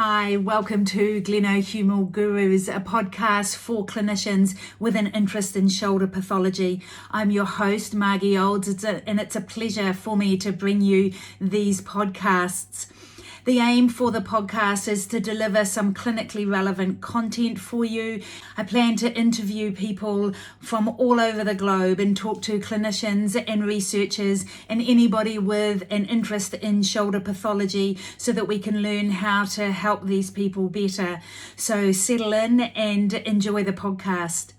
Hi, welcome to Glenohumeral Gurus, a podcast for clinicians with an interest in shoulder pathology. I'm your host, Margie Olds, and it's a pleasure for me to bring you these podcasts. The aim for the podcast is to deliver some clinically relevant content for you. I plan to interview people from all over the globe and talk to clinicians and researchers and anybody with an interest in shoulder pathology so that we can learn how to help these people better. So settle in and enjoy the podcast.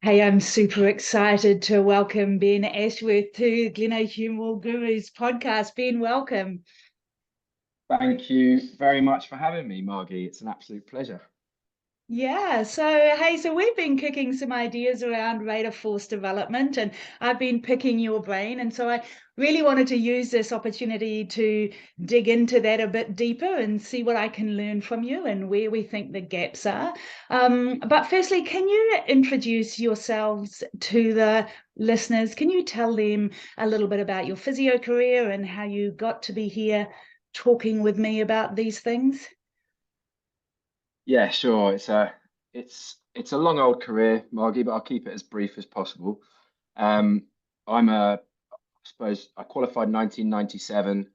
Hey, I'm super excited to welcome Ben Ashworth to Glenohumeral Gurus podcast. Ben, welcome. Thank you very much for having me, Margie. It's an absolute pleasure. Yeah, so we've been kicking some ideas around rate of force development, and I've been picking your brain. And so I really wanted to use this opportunity to dig into that a bit deeper and see what I can learn from you and where we think the gaps are. But firstly, can you introduce yourselves to the listeners? Can you tell them a little bit about your physio career and how you got to be here talking with me about these things? Yeah, sure. It's a long old career, Margie, but I'll keep it as brief as possible. Um, I suppose I qualified 1997,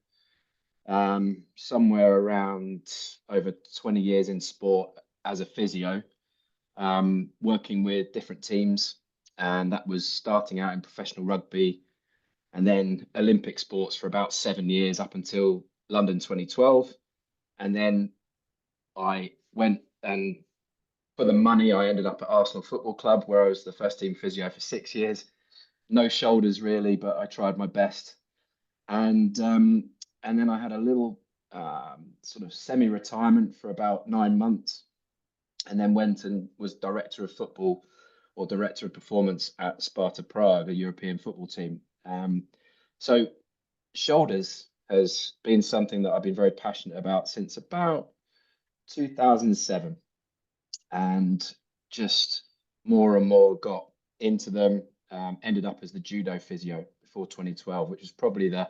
somewhere around over 20 years in sport as a physio, working with different teams, and that was starting out in professional rugby and then Olympic sports for about 7 years up until London 2012. And then I went and for the money, I ended up at Arsenal Football Club, where I was the first team physio for 6 years. No shoulders really, but I tried my best. And then I had a little sort of semi-retirement for about 9 months, and then went and was director of football or director of performance at Sparta Prague, a European football team. So shoulders has been something that I've been very passionate about since about 2007, and just more and more got into them. Ended up as the judo physio before 2012, which was probably the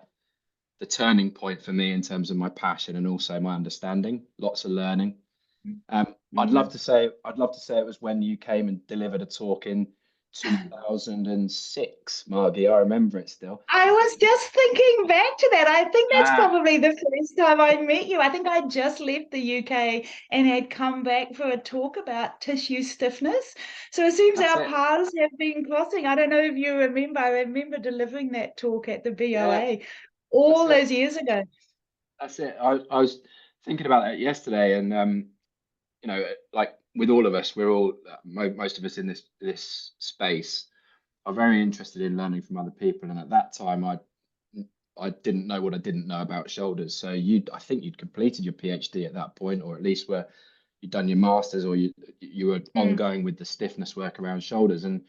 turning point for me in terms of my passion and also my understanding. Lots of learning. I'd love to say it was when you came and delivered a talk in 2006, Margie. I remember it still. I was just thinking back to that. I think that's Ah, probably the first time I met you. I think I just left the UK and had come back for a talk about tissue stiffness. So it seems that's our it. paths have been crossing. I don't know if you remember. I remember delivering that talk at the Yeah, BOA that's all it. those years ago. That's it. I was thinking about that yesterday, and like with all of us, we're all most of us in this space are very interested in learning from other people. And at that time, I didn't know what I didn't know about shoulders. So I think you'd completed your PhD at that point, or at least where you'd done your masters, or you were ongoing with the stiffness work around shoulders. And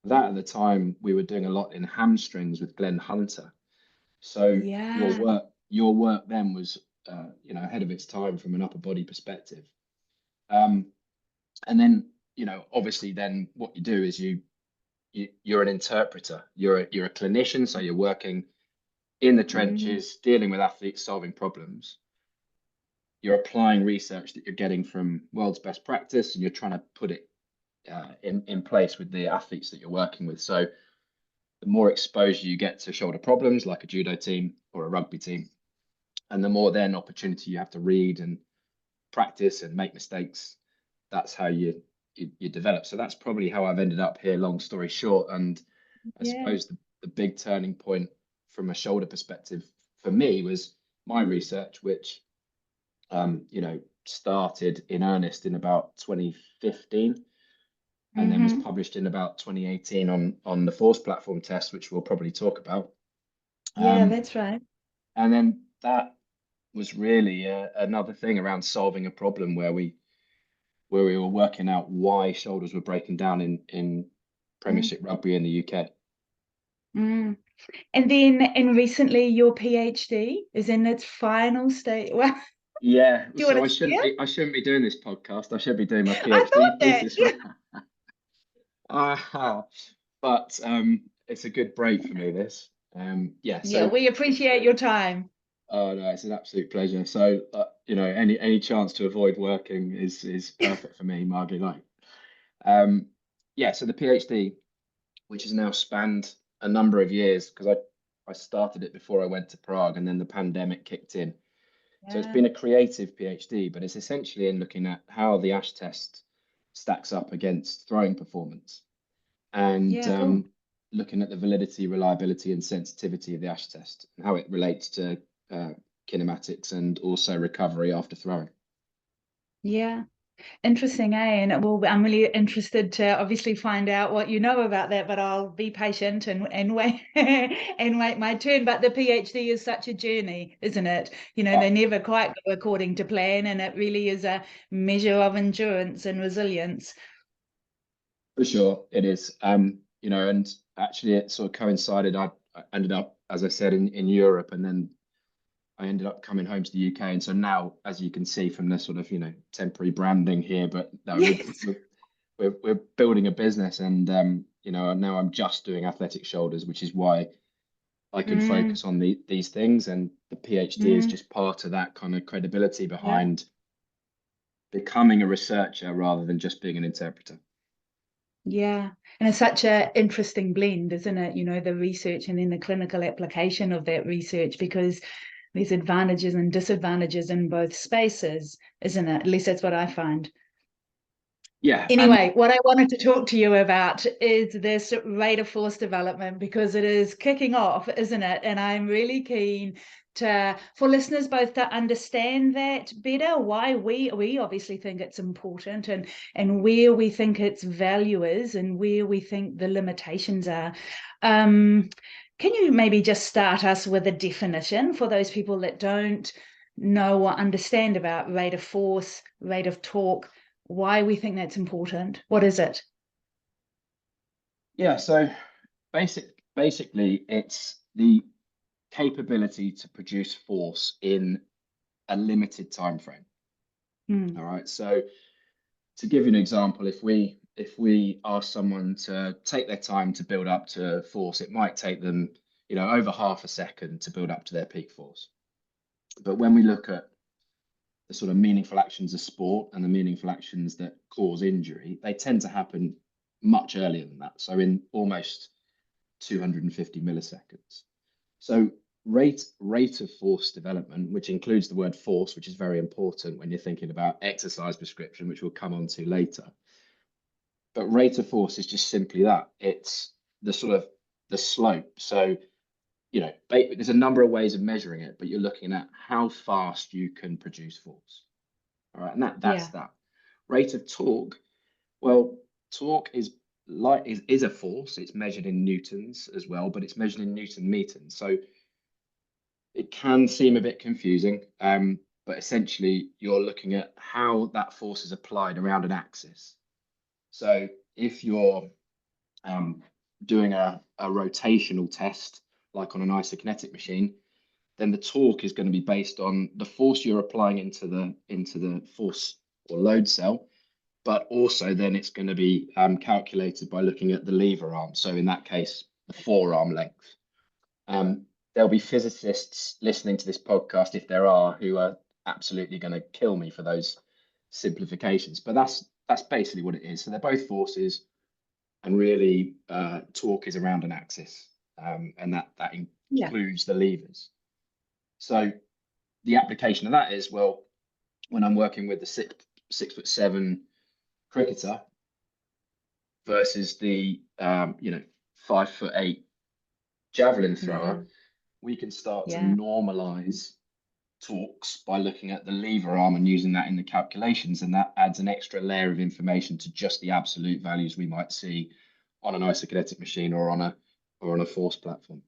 that at the time, we were doing a lot in hamstrings with Glenn Hunter. So Yeah. your work then was ahead of its time from an upper body perspective. Um, and then obviously then what you do is you're an interpreter. You're a clinician, so you're working in the trenches, dealing with athletes, solving problems. You're applying research that you're getting from world's best practice, and you're trying to put it in place with the athletes that you're working with. So the more exposure you get to shoulder problems, like a judo team or a rugby team, and the more then opportunity you have to read and practice and make mistakes, that's how you develop. So that's probably how I've ended up here, long story short. And I Yeah. suppose the big turning point from a shoulder perspective for me was my research, which started in earnest in about 2015, and then was published in about 2018 on the force platform test, which we'll probably talk about. Yeah, that's right. And then that was really another thing around solving a problem where we were working out why shoulders were breaking down in Premiership rugby in the UK. Mm. And recently your PhD is in its final stage. Well, Yeah, do you so want to share? I shouldn't be doing this podcast. I should be doing my I PhD thought that. thesis. Right? But it's a good break for me, this. Yeah, Yeah, so we appreciate your time. oh no, it's an absolute pleasure. So any chance to avoid working is perfect for me, Margie. Like, um, yeah. So the PhD, which has now spanned a number of years, because I started it before I went to Prague, and then the pandemic kicked in. So it's Yeah, been a creative PhD, but it's essentially in looking at how the ASH test stacks up against throwing performance, and yeah, cool. looking at the validity, reliability, and sensitivity of the ASH test and how it relates to uh, kinematics and also recovery after throwing. Yeah. Interesting, eh? And well, I'm really interested to obviously find out what you know about that, but I'll be patient and wait and wait my turn. But the PhD is such a journey, isn't it? You know, Uh, they never quite go according to plan, and it really is a measure of endurance and resilience. for sure, it is. And actually, it sort of coincided. I ended up, as I said, in Europe, and then I ended up coming home to the UK. And so now, as you can see from the sort of temporary branding here, but no, Yes. we're building a business, and now I'm just doing athletic shoulders, which is why I can Mm, focus on these things, and the PhD is mm, just part of that kind of credibility yeah. behind becoming a researcher rather than just being an interpreter. Yeah. And it's such a interesting blend, isn't it? You know, the research and then the clinical application of that research, because there's advantages and disadvantages in both spaces, isn't it? At least that's what I find. Yeah, and Anyway, what I wanted to talk to you about is this rate of force development because it is kicking off, isn't it? And I'm really keen for listeners both to understand that better, why we obviously think it's important and where we think its value is and where we think the limitations are. Um, can you maybe just start us with a definition for those people that don't know or understand about rate of force, rate of torque? Why we think that's important. What is it? yeah, so basically it's the capability to produce force in a limited time frame. Mm. All right. So to give you an example, if we ask someone to take their time to build up to force, it might take them, over half a second to build up to their peak force. But when we look at the sort of meaningful actions of sport and the meaningful actions that cause injury, they tend to happen much earlier than that. So in almost 250 milliseconds. So rate of force development, which includes the word force, which is very important when you're thinking about exercise prescription, which we'll come on to later. But rate of force is just simply that. It's the sort of the slope. So, there's a number of ways of measuring it, but you're looking at how fast you can produce force. All right, and that's Yeah. that. Rate of torque. Well, torque is a force. It's measured in newtons as well, but it's measured in Newton meters. So it can seem a bit confusing, but essentially you're looking at how that force is applied around an axis. So if you're doing a rotational test, like on an isokinetic machine, then the torque is going to be based on the force you're applying into the force or load cell, but also then it's going to be calculated by looking at the lever arm. So in that case, the forearm length. There'll be physicists listening to this podcast, if there are, who are absolutely going to kill me for those simplifications. But that's basically what it is. So they're both forces, and really torque is around an axis, and that Yeah. includes the levers. So the application of that is, well, when I'm working with the 6'7" cricketer versus the 5'8" javelin thrower, Mm. we can start to Yeah. normalize torques by looking at the lever arm and using that in the calculations, and that adds an extra layer of information to just the absolute values we might see on an isokinetic machine or on a force platform.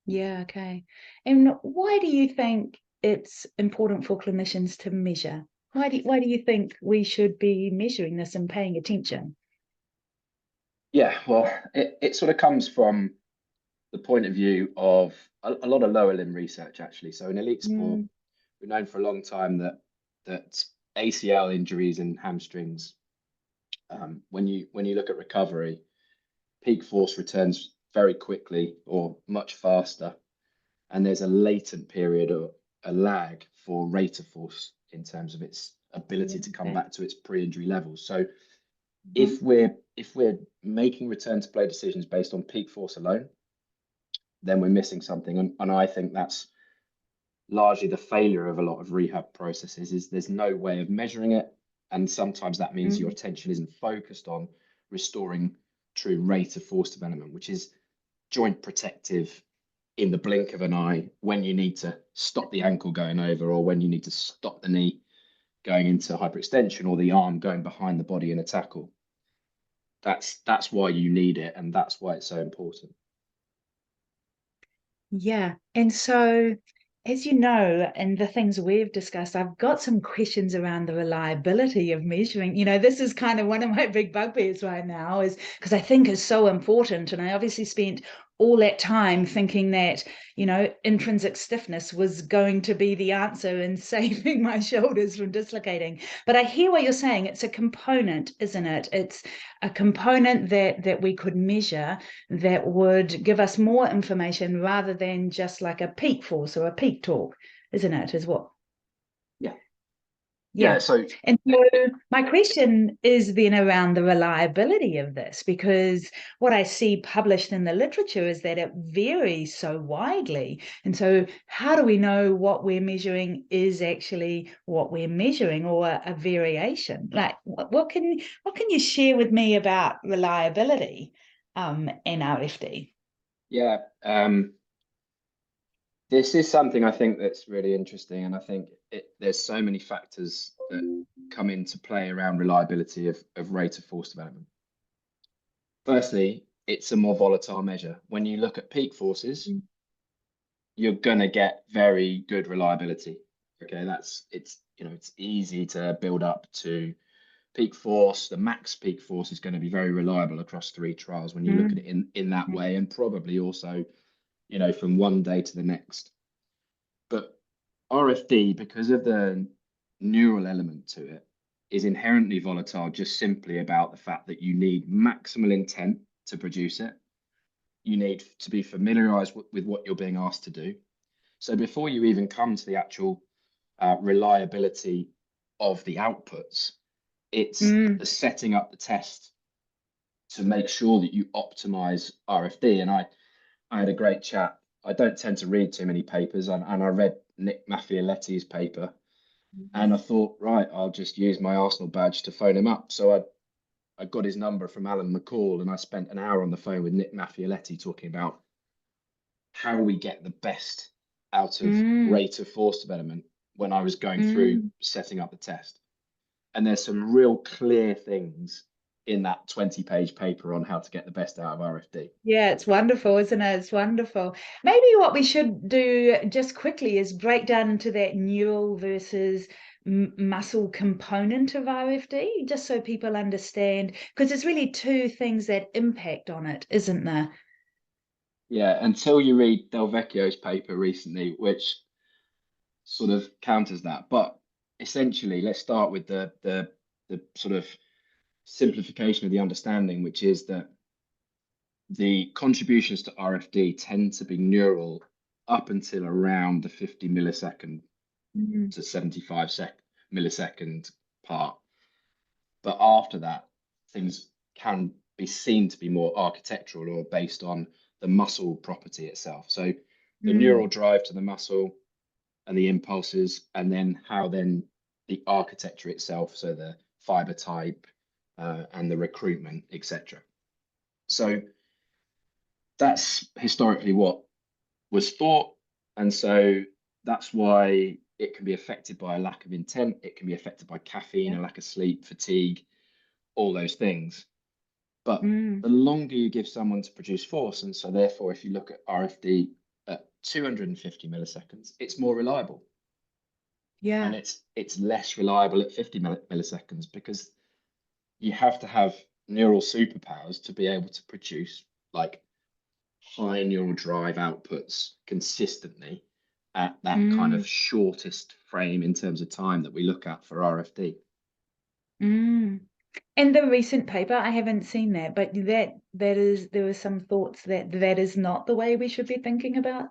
Yeah. Okay. And why do you think it's important for clinicians to measure? Why do you think we should be measuring this and paying attention? Yeah, well, it sort of comes from the point of view of a lot of lower limb research, actually. So in elite sport, Mm. we've known for a long time that ACL injuries and hamstrings, when you look at recovery, peak force returns very quickly or much faster. And there's a latent period or a lag for rate of force in terms of its ability to come back to its pre-injury levels. So if we're making return to play decisions based on peak force alone, then we're missing something. And I think that's largely the failure of a lot of rehab processes, is there's no way of measuring it. And sometimes that means your attention isn't focused on restoring true rate of force development, which is joint protective in the blink of an eye when you need to stop the ankle going over, or when you need to stop the knee going into hyperextension, or the arm going behind the body in a tackle. That's why you need it, and that's why it's so important. Yeah. And so, as you know, and the things we've discussed, I've got some questions around the reliability of measuring. This is kind of one of my big bugbears right now, is because I think it's so important. And I obviously spent all that time thinking that, intrinsic stiffness was going to be the answer in saving my shoulders from dislocating. But I hear what you're saying. It's a component, isn't it? It's a component that we could measure that would give us more information rather than just like a peak force or a peak torque, isn't it? Is what? Yeah. So, and so my question is then around the reliability of this, because what I see published in the literature is that it varies so widely. And so how do we know what we're measuring is actually what we're measuring, or a variation? Like, what can you share with me about reliability in RFD? yeah, this is something I think that's really interesting, and I think there's so many factors that come into play around reliability of rate of force development. Firstly, it's a more volatile measure. When you look at peak forces, you're gonna get very good reliability. Okay, it's easy to build up to peak force. The max peak force is going to be very reliable across 3 trials when you look at it in that way, and probably also, from one day to the next. But RFD, because of the neural element to it, is inherently volatile, just simply about the fact that you need maximal intent to produce it. You need to be familiarized with what you're being asked to do. So before you even come to the actual reliability of the outputs, it's the setting up the test to make sure that you optimize RFD. And I had a great chat. I don't tend to read too many papers, and I read Nick Maffioletti's paper, and I thought, right, I'll just use my Arsenal badge to phone him up. So I got his number from Alan McCall, and I spent an hour on the phone with Nick Maffioletti talking about how we get the best out of rate of force development when I was going through setting up the test. And there's some real clear things in that 20-page paper on how to get the best out of RFD. Yeah, it's wonderful, isn't it? It's wonderful. Maybe what we should do just quickly is break down into that neural versus muscle component of RFD, just so people understand, because there's really 2 things that impact on it, isn't there? Yeah, until you read Del Vecchio's paper recently, which sort of counters that. But essentially, let's start with the sort of simplification of the understanding, which is that the contributions to RFD tend to be neural up until around the 50 millisecond to 75 millisecond part. But after that, things can be seen to be more architectural or based on the muscle property itself. So the neural drive to the muscle and the impulses, and then how then the architecture itself, so the fiber type and the recruitment, etc. So that's historically what was thought, and so that's why it can be affected by a lack of intent. It can be affected by caffeine, a lack of sleep, fatigue, all those things. But the longer you give someone to produce force, and so therefore, if you look at RFD at 250 milliseconds, it's more reliable. Yeah. And it's less reliable at 50 milliseconds, because you have to have neural superpowers to be able to produce like high neural drive outputs consistently at that kind of shortest frame in terms of time that we look at for RFD. And the recent paper, I haven't seen that, but that is, there were some thoughts that that is not the way we should be thinking about.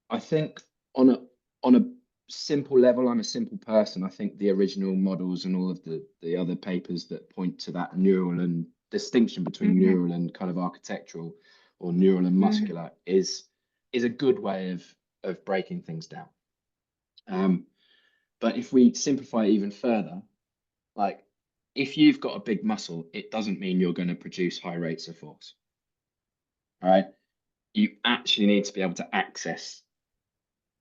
I think on a simple level, I'm a simple person. I think the original models and all of the other papers that point to that neural and distinction between Mm, neural and kind of architectural or neural and mm, muscular is a good way of breaking things down. But if we simplify it even further, like if you've got a big muscle, it doesn't mean you're going to produce high rates of force. All right. You actually need to be able to access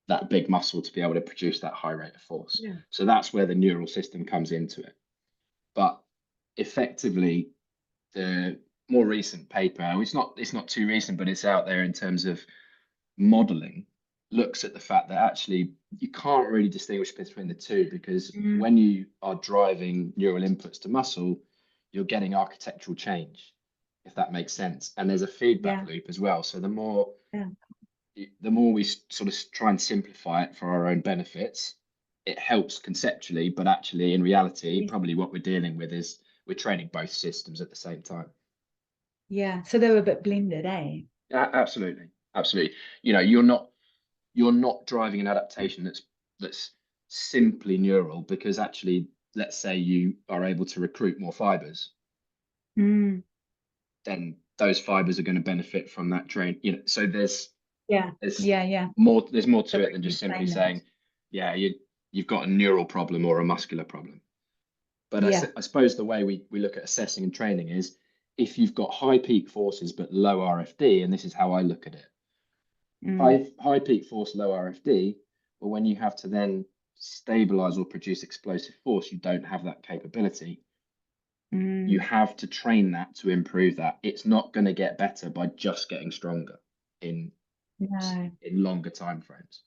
that big muscle to be able to produce that high rate of force. yeah. So that's where the neural system comes into it. But effectively, the more recent paper, it's not too recent, but it's out there in terms of modeling, looks at the fact that actually you can't really distinguish between the two, because Mm, when you are driving neural inputs to muscle, you're getting architectural change, if that makes sense. And there's a feedback yeah. loop as well. So the more Yeah. the more we sort of try and simplify it for our own benefits, it helps conceptually, but actually in reality, Yes. probably what we're dealing with is we're training both systems at the same time. Yeah. So they were a bit blended, eh? Absolutely, absolutely. You know, you're not driving an adaptation that's simply neural, because actually, let's say you are able to recruit more fibers, Mm, then those fibers are going to benefit from that train. You know, so yeah. there's Yeah. Yeah. there's more The to way it than you just simply explain that. saying, yeah, you've got a neural problem or a muscular problem. But Yeah. I suppose the way we look at assessing and training is, if you've got high peak forces but low RFD, and this is how I look at it. Mm, High peak force, low RFD, but when you have to then stabilize or produce explosive force, you don't have that capability. You mm, have to train that to improve that. It's not going to get better by just getting stronger in no. in longer time frames.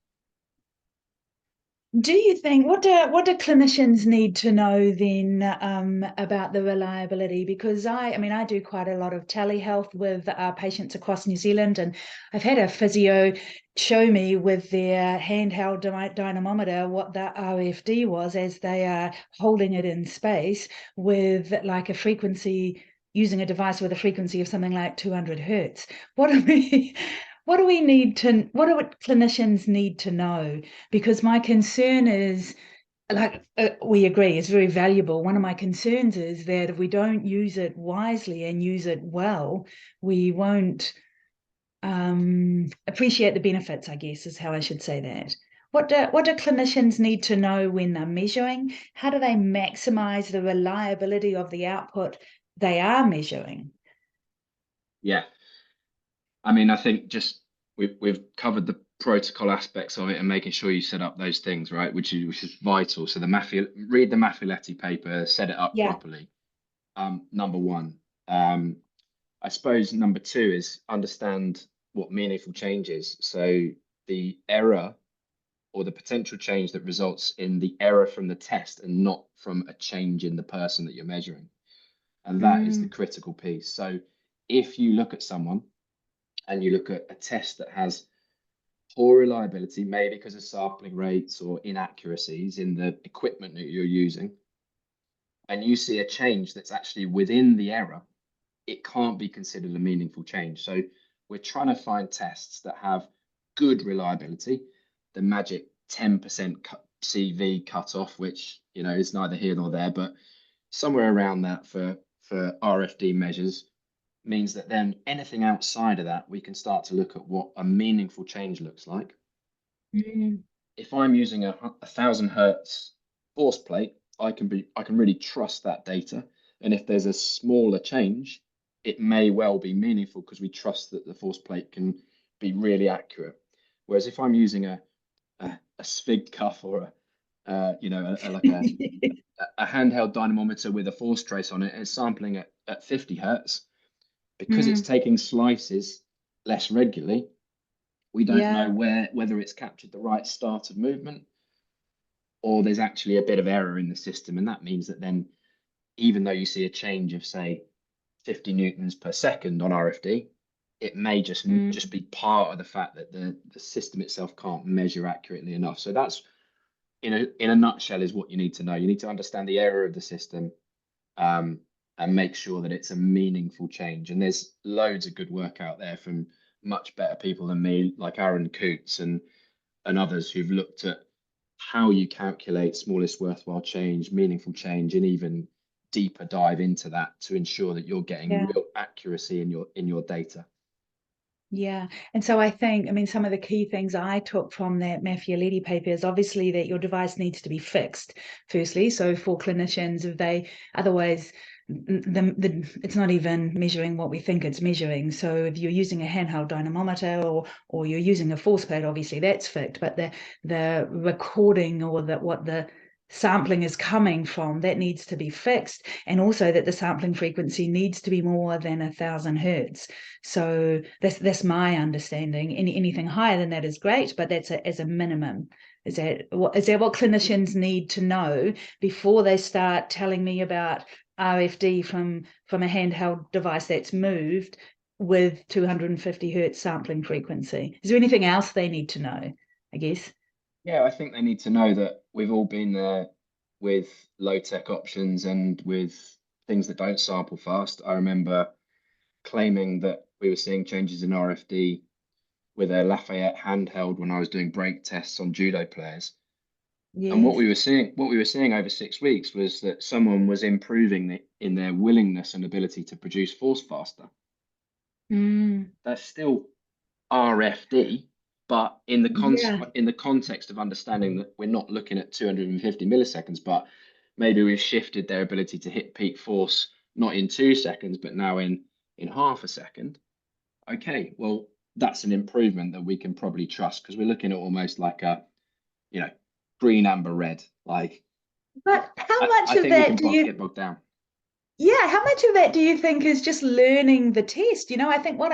Do you think what do clinicians need to know then about the reliability? Because I mean, I do quite a lot of telehealth with patients across New Zealand, and I've had a physio show me with their handheld dynamometer what the RFD was as they are holding it in space with like a frequency, using a device with a frequency of something like 200 hertz. What do we what do we need to what do clinicians need to know? Because my concern is, like, we agree, it's very valuable. One of my concerns is that if we don't use it wisely and use it well, we won't appreciate the benefits, I guess, is how I should say that. What do clinicians need to know when they're measuring? How do they maximize the reliability of the output they are measuring? Yeah, I mean, I think just we've covered the protocol aspects of it and making sure you set up those things right, which is vital. So read the Maffiletti paper, set it up Yeah. properly. Number one. I suppose number two is understand what meaningful change is. So the error or the potential change that results in the error from the test and not from a change in the person that you're measuring. And that is the Mm, critical piece. So if you look at someone and you look at a test that has poor reliability, maybe because of sampling rates or inaccuracies in the equipment that you're using, and you see a change that's actually within the error, it can't be considered a meaningful change. So we're trying to find tests that have good reliability, the magic 10% CV cutoff, which is neither here nor there, but somewhere around that for RFD measures means that then anything outside of that, we can start to look at what a meaningful change looks like. mm, If I'm using a 1,000 hertz force plate, I can really trust that data. And if there's a smaller change, it may well be meaningful because we trust that the force plate can be really accurate. Whereas if I'm using a SFIG cuff or like a handheld dynamometer with a force trace on it, and it's sampling at 50 hertz, because it's mm, taking slices less regularly, we don't know yeah. whether it's captured the right start of movement or there's actually a bit of error in the system. And that means that then, even though you see a change of, say, 50 newtons per second on RFD, it may just Mm. be part of the fact that the system itself can't measure accurately enough. So that's, in a nutshell, is what you need to know. You need to understand the error of the system, and make sure that it's a meaningful change. And there's loads of good work out there from much better people than me, like Aaron Coots and others who've looked at how you calculate smallest worthwhile change, meaningful change, and even deeper dive into that to ensure that you're getting Yeah. real accuracy in your data. Yeah. And so I think, I mean, some of the key things I took from that Maffioletti paper is obviously that your device needs to be fixed, firstly. So for clinicians, if they otherwise, it's not even measuring what we think it's measuring. So if you're using a handheld dynamometer or you're using a force plate, obviously that's fixed. But the recording or what the sampling is coming from, that needs to be fixed, and also that the sampling frequency needs to be more than 1,000 hertz. So that's my understanding. Anything higher than that is great, but that's as a minimum. Is that what clinicians need to know before they start telling me about RFD from a handheld device that's moved with 250 hertz sampling frequency? Is there anything else they need to know, I guess? Yeah, I think they need to know that we've all been there with low tech options and with things that don't sample fast. I remember claiming that we were seeing changes in RFD with a Lafayette handheld when I was doing brake tests on judo players. And Yes. what we were seeing over 6 weeks was that someone was improving in their willingness and ability to produce force faster. That's still RFD, but Yeah. in the context of understanding that we're not looking at 250 milliseconds, but maybe we've shifted their ability to hit peak force not in 2 seconds, but now in half a second. Okay, well, that's an improvement that we can probably trust because we're looking at almost like a, you know, green, amber, red. Like But how much I of think we that can do you get bogged down. Yeah, how much of that do you think is just learning the test? I think when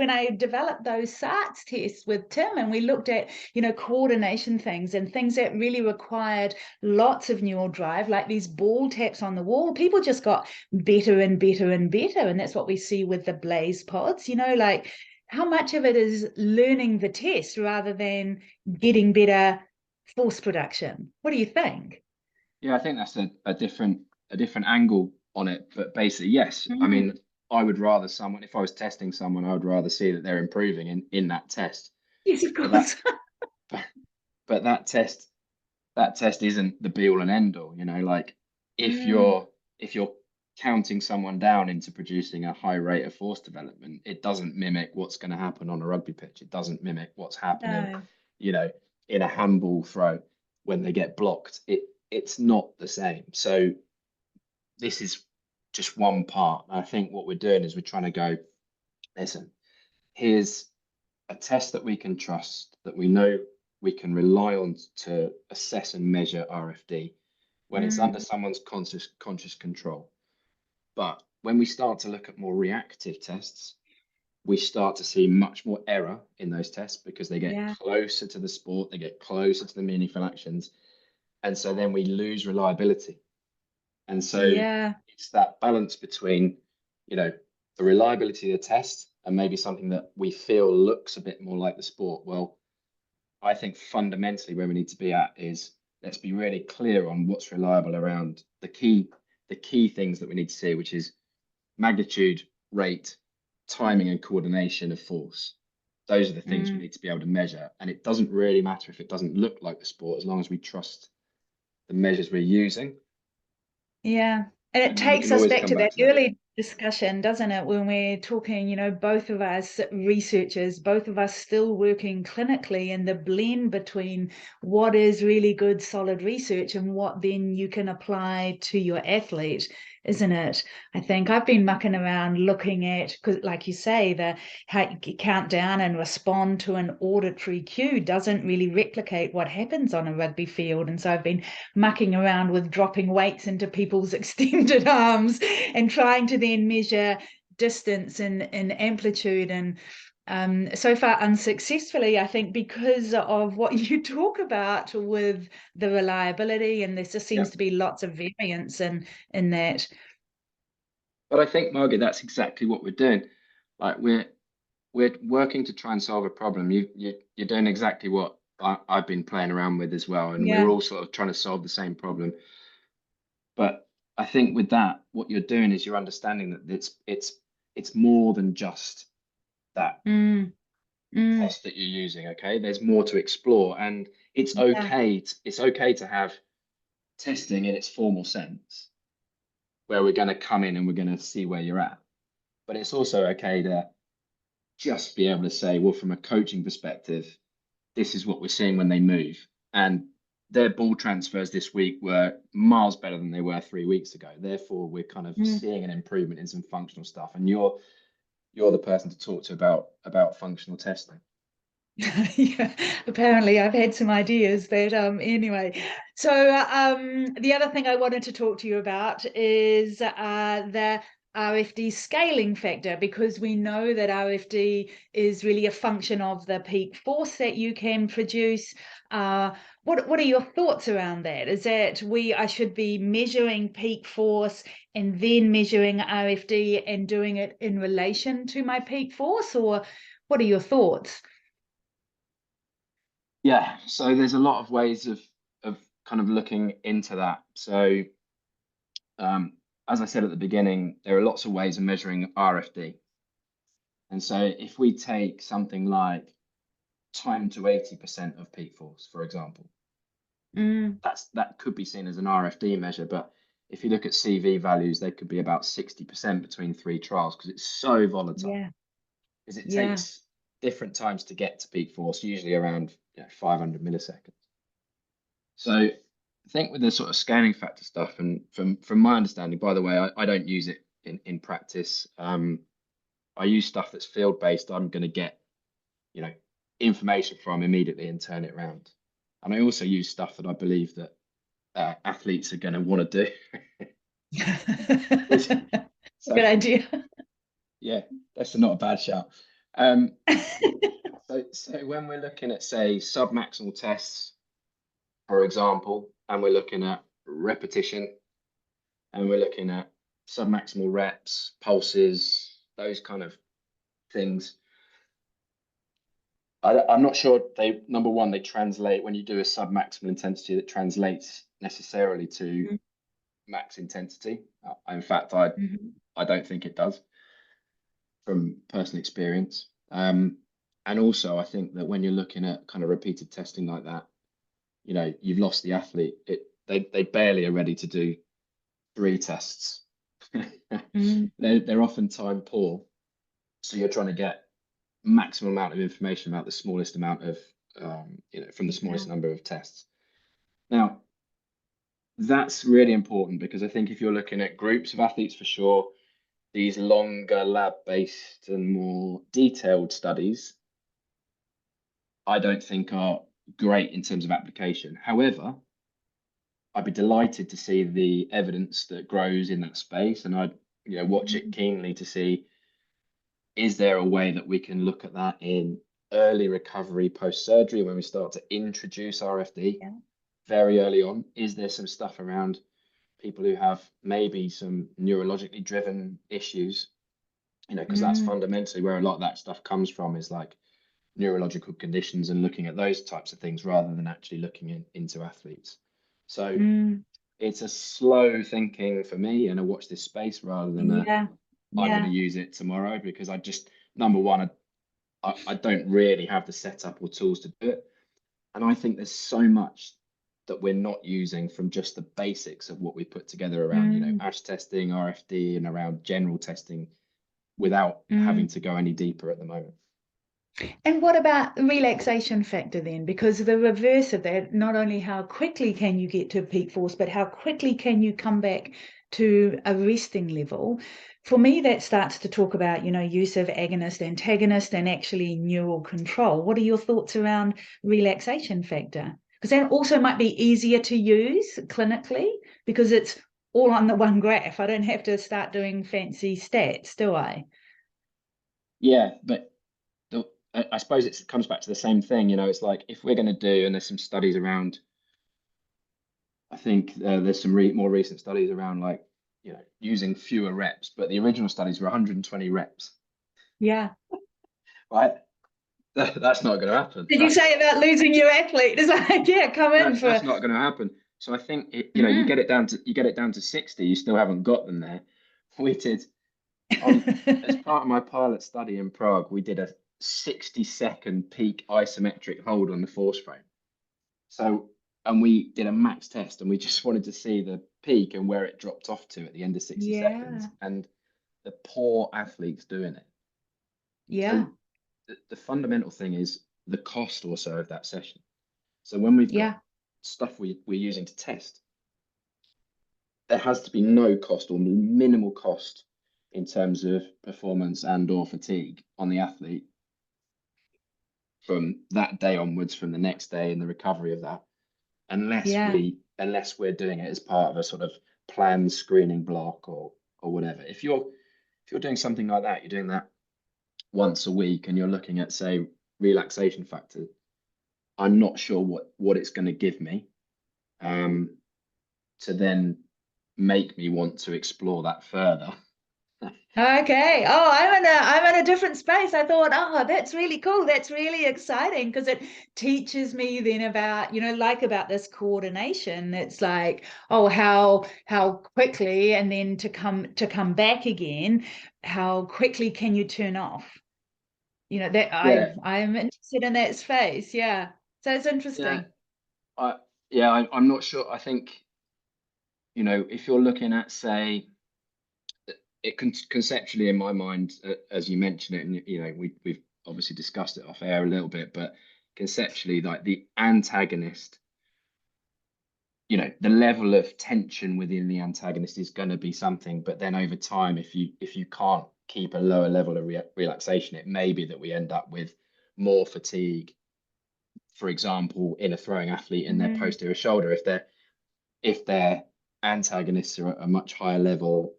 I developed those SARTs tests with Tim and we looked at, coordination things and things that really required lots of neural drive, like these ball taps on the wall, people just got better and better and better. And that's what we see with the Blaze pods, like how much of it is learning the test rather than getting better force production? What do you think? Yeah, I think that's a different angle on it. But basically, yes. I Mm. mean, I would rather someone, if I was testing someone, I would rather see that they're improving in that test. Yes, of But that course. but that test isn't the be all and end all, like Mm. if you're counting someone down into producing a high rate of force development, it doesn't mimic what's going to happen on a rugby pitch. It doesn't mimic what's happening, No. you know, in a handball throw when they get blocked. It's not the same. So this is just one part. I think what we're doing is we're trying to go, listen, here's a test that we can trust, that we know we can rely on to assess and measure RFD when it's under Mm. someone's conscious control. But when we start to look at more reactive tests, we start to see much more error in those tests because they get Yeah. closer to the sport, they get closer to the meaningful actions, and so then we lose reliability. And so Yeah. it's that balance between, the reliability of the test and maybe something that we feel looks a bit more like the sport. Well, I think fundamentally where we need to be at is let's be really clear on what's reliable around the key things that we need to see, which is magnitude, rate, timing, and coordination of force. Those are the things we Mm. need to be able to measure. And it doesn't really matter if it doesn't look like the sport as long as we trust the measures we're using. Yeah. And it And then we takes can us always back come to back that to that. early discussion, doesn't it? When we're talking, both of us researchers, both of us still working clinically, and the blend between what is really good, solid research and what then you can apply to your athlete, isn't it? I think I've been mucking around looking at, because like you say, how you count down and respond to an auditory cue doesn't really replicate what happens on a rugby field. And so I've been mucking around with dropping weights into people's extended arms and trying to then measure distance and amplitude, and so far unsuccessfully, I think, because of what you talk about with the reliability, and there just Yeah. seems to be lots of variance in that. But I think, Margaret, that's exactly what we're doing. Like we're working to try and solve a problem. You're doing exactly what I've been playing around with as well, and we're Yeah. all sort of trying to solve the same problem. But I think with that, what you're doing is you're understanding that it's more than just that test that you're using. Okay, there's more to explore, and it's okay. It's okay to have testing in its formal sense, where we're going to come in and we're going to see where you're at. But it's also okay to just be able to say, well, from a coaching perspective, this is what we're seeing when they move, and their ball transfers this week were miles better than they were 3 weeks ago. Therefore, we're kind of seeing an improvement in some functional stuff. And you're the person to talk to about functional testing. Yeah, apparently I've had some ideas, but anyway. So the other thing I wanted to talk to you about is the RFD scaling factor, because we know that RFD is really a function of the peak force that you can produce. What are your thoughts around that? Is that I should be measuring peak force and then measuring RFD and doing it in relation to my peak force, or what are your thoughts? Yeah, so there's a lot of ways of kind of looking into that. So as I said at the beginning, there are lots of ways of measuring RFD. And so if we take something like time to 80% of peak force, for example, that could be seen as an RFD measure. But if you look at CV values, they could be about 60% between 3 trials, because it's so volatile. Yeah. Because it takes different times to get to peak force, usually around 500 milliseconds. So I think with the sort of scaling factor stuff, and from my understanding, by the way, I don't use it in practice. I use stuff that's field based. I'm going to get information from immediately and turn it around. And I also use stuff that I believe that athletes are going to want to do. So, good idea. Yeah, that's not a bad shout. So when we're looking at, say, submaximal tests, for example, and we're looking at repetition, and we're looking at submaximal reps, pulses, those kind of things, I'm not sure number one, they translate when you do a submaximal intensity, that translates necessarily to max intensity. In fact, I don't think it does from personal experience. And also, I think that when you're looking at kind of repeated testing like that, you've lost the athlete. They barely are ready to do 3 tests. They're often time poor, so you're trying to get maximum amount of information about the smallest amount of from the smallest number of tests. Now, that's really important, because I think if you're looking at groups of athletes, for sure, these longer lab-based and more detailed studies, I don't think are great in terms of application. However, I'd be delighted to see the evidence that grows in that space, and I'd watch it keenly to see, is there a way that we can look at that in early recovery post-surgery, when we start to introduce RFD very early on? Is there some stuff around people who have maybe some neurologically driven issues? Because that's fundamentally where a lot of that stuff comes from, is like neurological conditions, and looking at those types of things rather than actually looking into athletes. So it's a slow thinking for me, and I watch this space rather than I'm going to use it tomorrow, because number one, I don't really have the setup or tools to do it. And I think there's so much that we're not using from just the basics of what we put together around, ASH testing, RFD, and around general testing, without having to go any deeper at the moment. And what about the relaxation factor then? Because the reverse of that, not only how quickly can you get to peak force, but how quickly can you come back to a resting level? For me, that starts to talk about, use of agonist, antagonist, and actually neural control. What are your thoughts around relaxation factor? Because that also might be easier to use clinically, because it's all on the one graph. I don't have to start doing fancy stats, do I? Yeah, but I suppose it comes back to the same thing. It's like, if we're going to do, and there's some studies around, I think there's some more recent studies around, like, using fewer reps, but the original studies were 120 reps. Yeah. Right? That's not going to happen. Did you say about losing your athlete? It's like, come in for... That's not going to happen. So I think you know, you Mm. get it down to 60, you still haven't got them there. We did on as part of my pilot study in Prague, we did a 60-second peak isometric hold on the force frame. So, and we did a max test, and we just wanted to see the peak and where it dropped off to at the end of 60 seconds. Yeah. And the poor athletes doing it. So Yeah. the fundamental thing is the cost also of that session. So when we've got Yeah. stuff we're using to test, there has to be no cost or minimal cost in terms of performance and or fatigue on the athlete from that day onwards, from the next day and the recovery of that, Yeah. unless we're doing it as part of a sort of planned screening block or whatever. If you're doing something like that, you're doing that once a week and you're looking at, say, relaxation factor, I'm not sure what it's going to give me to then make me want to explore that further. Okay. Oh, I'm in a different space. I thought, oh, that's really cool. That's really exciting because it teaches me then about, like about this coordination. It's like, oh, how quickly, and then to come back again, how quickly can you turn off? That Yeah, I'm interested in that space. Yeah. So it's yeah, interesting. I I'm not sure. I think, if you're looking at, say, it conceptually in my mind, as you mentioned it, and we've obviously discussed it off air a little bit, but conceptually, like the antagonist, the level of tension within the antagonist is going to be something. But then over time, if you can't keep a lower level of relaxation, it may be that we end up with more fatigue. For example, in a throwing athlete in their Mm, posterior shoulder, if their antagonists are at a much higher level,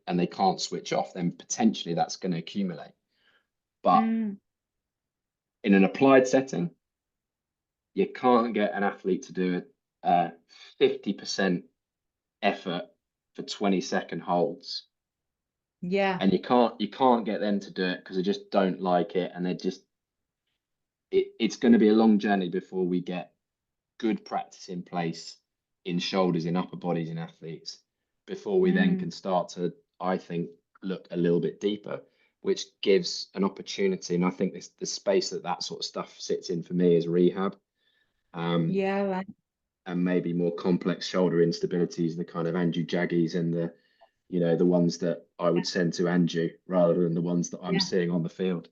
and they can't switch off, then potentially that's going to accumulate. But mm, in an applied setting, you can't get an athlete to do a 50% effort for 20-second holds, yeah. and you can't get them to do it because they just don't like it, and it's going to be a long journey before we get good practice in place in shoulders, in upper bodies, in athletes, before we then Mm, can start to, I think, look a little bit deeper, which gives an opportunity. And I think the space that sort of stuff sits in for me is rehab, um, yeah. Right. and maybe more complex shoulder instabilities, the kind of Andrew Jaggies and the ones that I would send to Andrew rather than the ones that I'm Yeah. seeing on the field.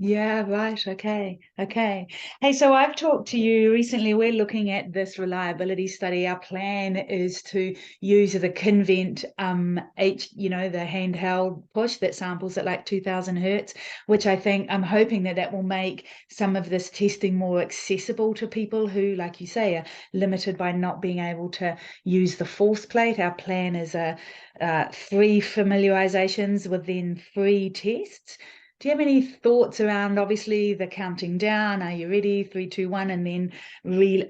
Yeah, right. Okay. Okay. Hey, so I've talked to you recently. We're looking at this reliability study. Our plan is to use the Kinvent the handheld push that samples at like 2000 hertz, which I'm hoping that will make some of this testing more accessible to people who, like you say, are limited by not being able to use the force plate. Our plan is free familiarizations within free tests. Do you have any thoughts around obviously the counting down? Are you ready? 3, 2, 1, and then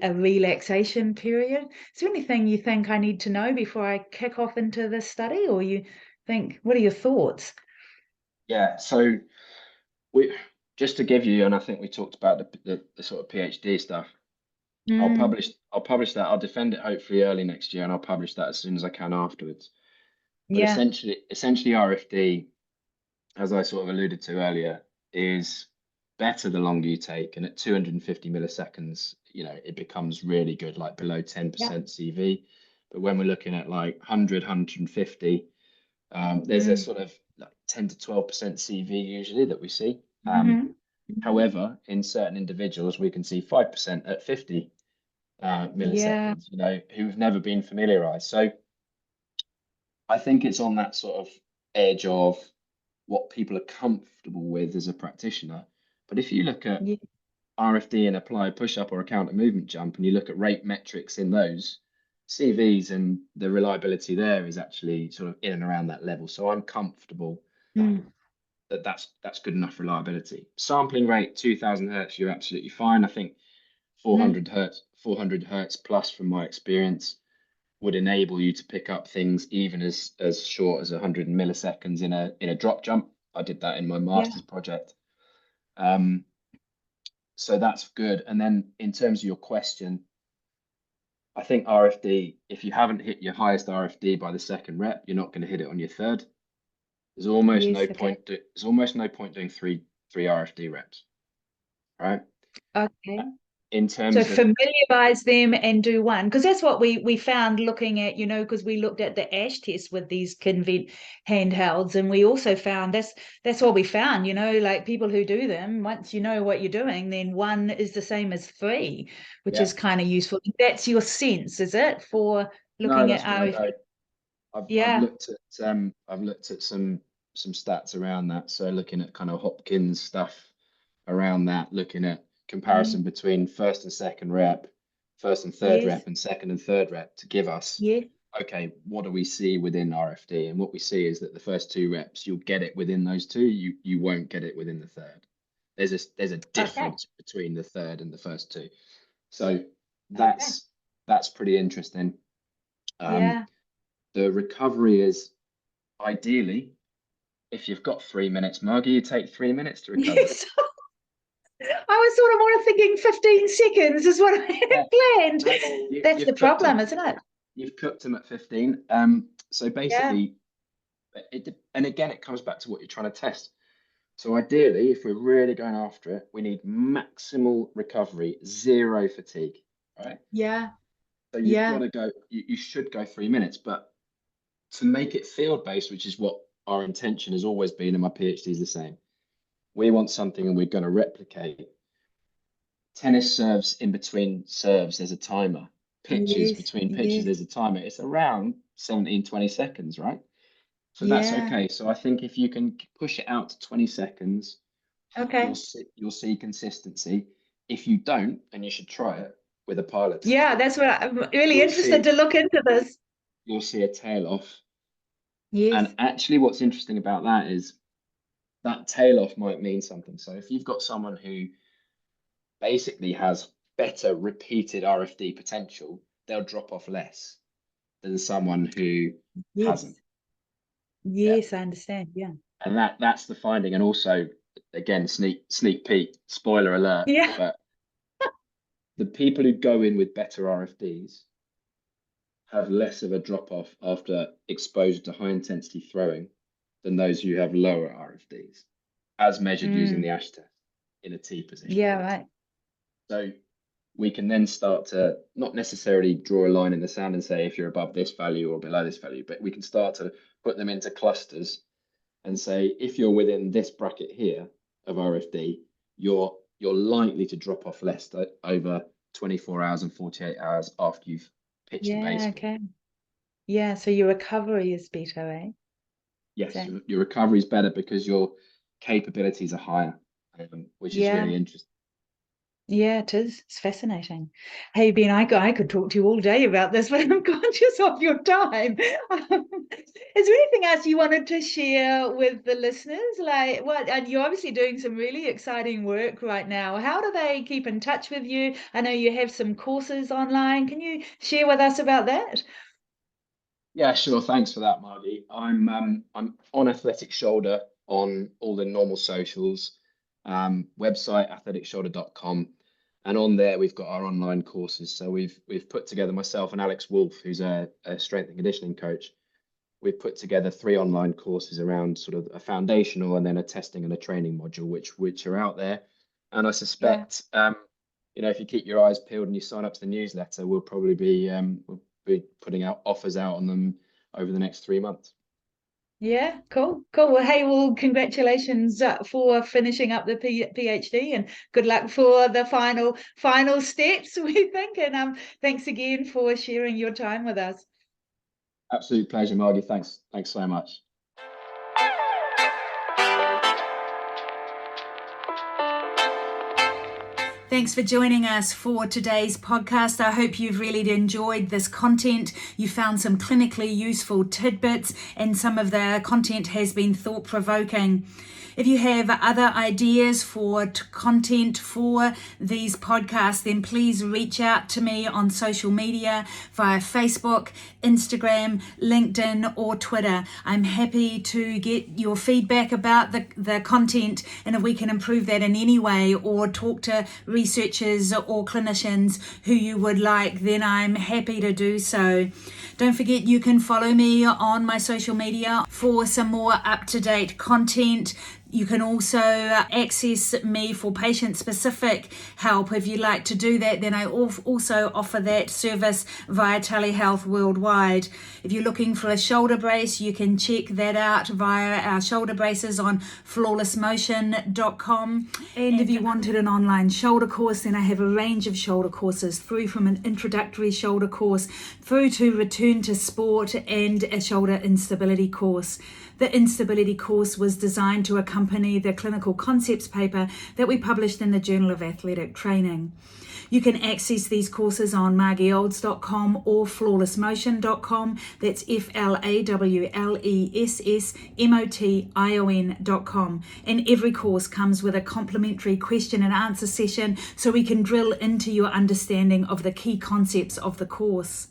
a relaxation period? Is there anything you think I need to know before I kick off into this study? Or you think, what are your thoughts? Yeah. So we just to give you, and I think we talked about the sort of PhD stuff. I'll Mm, publish I'll publish that. I'll defend it hopefully early next year, and I'll publish that as soon as I can afterwards. But yeah, essentially RFD, as I sort of alluded to earlier, is better the longer you take, and at 250 milliseconds, it becomes really good, like below yeah. 10% CV. But when we're looking at like 100, 150, there's a Mm, sort of like 10 to 12% CV usually that we see. hmm hmm However, in certain individuals, we can see 5% at 50 Yeah, milliseconds, who've never been familiarized. So I think it's on that sort of edge of what people are comfortable with as a practitioner. But if you look at yeah, RFD and applied push up or a counter movement jump, and you look at rate metrics in those, CVs and the reliability there is actually sort of in and around that level. So I'm comfortable mm, that that's good enough reliability. Sampling rate 2000 hertz, you're absolutely fine. I think mm, 400 hertz plus, from my experience, would enable you to pick up things even as short as 100 milliseconds in a drop jump. I did that in my yeah, master's project. Um, so that's good. And then in terms of your question, I think RFD, if you haven't hit your highest RFD by the second rep, you're not going to hit it on your third. There's almost no Yes, okay. point. There's almost no point doing three RFD reps, right? Okay. In So terms of familiarize them and do one, because that's what we found looking at, because we looked at the ASH test with these handhelds, and we also found that's what we found, like people who do them, once you know what you're doing, then one is the same as three, which yeah, is kind of useful. That's your sense, is it, for no, looking at that's what I our, know. I've yeah. looked at some stats around that. So looking at kind of Hopkins stuff around that, looking at comparison between first and second rep, first and third Yes, rep, and second and third rep to give us, yes. okay, what do we see within RFD? And what we see is that the first two reps, you'll get it within those two. You won't get it within the third. There's a Okay. difference between the third and the first two. So Okay. that's pretty interesting. Um, Yeah. the recovery is ideally, if you've got 3 minutes, Margie, you take 3 minutes to recover. Yes. I was sort of more thinking 15 seconds is what I Yeah, had no, planned. That's the you've cooked problem, them. isn't it? You've cooked them at 15. So Yeah. basically, and again, it comes back to what you're trying to test. So ideally, if we're really going after it, we need maximal recovery, zero fatigue, right? Yeah. So you've got Yeah. to go, you should go 3 minutes, but to make it field-based, which is what our intention has always been, and my PhD is the same. We want something and we're going to replicate. Tennis serves in between serves, there's a timer. Pitches Yes. between pitches, Yes. there's a timer. It's around 17, 20 seconds, right? So that's Yeah. okay. So I think if you can push it out to 20 seconds, Okay. you'll see consistency. If you don't, and you should try it with a pilot Yeah, test, that's what I'm really you'll interested see to look into this. you'll see a tail off. Yes. And actually, what's interesting about that is that tail off might mean something. So if you've got someone who basically has better repeated RFD potential, they'll drop off less than someone who Yes. hasn't. Yeah. Yes, I understand. Yeah. And that's the finding. And also, again, sneak peek, spoiler alert, Yeah. but the people who go in with better RFDs have less of a drop off after exposure to high intensity throwing than those who have lower RFDs, as measured using the Mm. ASH test in a T position. Yeah, right. So we can then start to not necessarily draw a line in the sand and say if you're above this value or below this value, but we can start to put them into clusters and say if you're within this bracket here of RFD, you're likely to drop off less over 24 hours and 48 hours after you've pitched a Yeah, baseball. okay. Yeah, so your recovery is better, eh? Yes, So, your recovery is better because your capabilities are higher, which is yeah. really interesting. Yeah, it is. It's fascinating. Hey, Ben, I could talk to you all day about this, but I'm conscious of your time. Is there anything else you wanted to share with the listeners? Like, what? And you're obviously doing some really exciting work right now. How do they keep in touch with you? I know you have some courses online. Can you share with us about that? Yeah, sure. Thanks for that, Margie. I'm on Athletic Shoulder on all the normal socials, website athleticshoulder.com, and on there we've got our online courses. So we've put together, myself and Alex Wolf, who's a strength and conditioning coach. We've put together 3 online courses around sort of a foundational and then a testing and a training module, which are out there. And I Yeah. suspect, if you keep your eyes peeled and you sign up to the newsletter, we'll be putting out offers out on them over the next 3 months. Yeah, cool, cool. Well, hey, well, congratulations for finishing up the PhD, and good luck for the final steps, we think. And thanks again for sharing your time with us. Absolute pleasure, Margie. Thanks so much. Thanks for joining us for today's podcast. I hope you've really enjoyed this content. You found some clinically useful tidbits, and some of the content has been thought-provoking. If you have other ideas for content for these podcasts, then please reach out to me on social media via Facebook, Instagram, LinkedIn, or Twitter. I'm happy to get your feedback about the content, and if we can improve that in any way, or talk to researchers or clinicians who you would like, then I'm happy to do so. Don't forget, you can follow me on my social media for some more up-to-date content. You can also access me for patient-specific help. If you'd like to do that, then I also offer that service via telehealth worldwide. If you're looking for a shoulder brace, you can check that out via our shoulder braces on flawlessmotion.com. And if you wanted an online shoulder course, then I have a range of shoulder courses, through from an introductory shoulder course through to return to sport and a shoulder instability course. The instability course was designed to accompany the clinical concepts paper that we published in the Journal of Athletic Training. You can access these courses on margieolds.com or flawlessmotion.com. That's flawlessmotion.com. And every course comes with a complimentary question and answer session, so we can drill into your understanding of the key concepts of the course.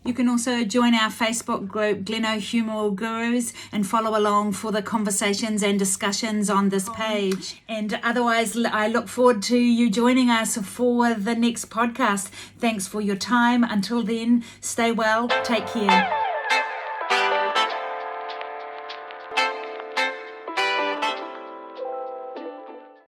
You can also join our Facebook group, Glenohumeral Gurus, and follow along for the conversations and discussions on this page. And otherwise, I look forward to you joining us for the next podcast. Thanks for your time. Until then, stay well, take care.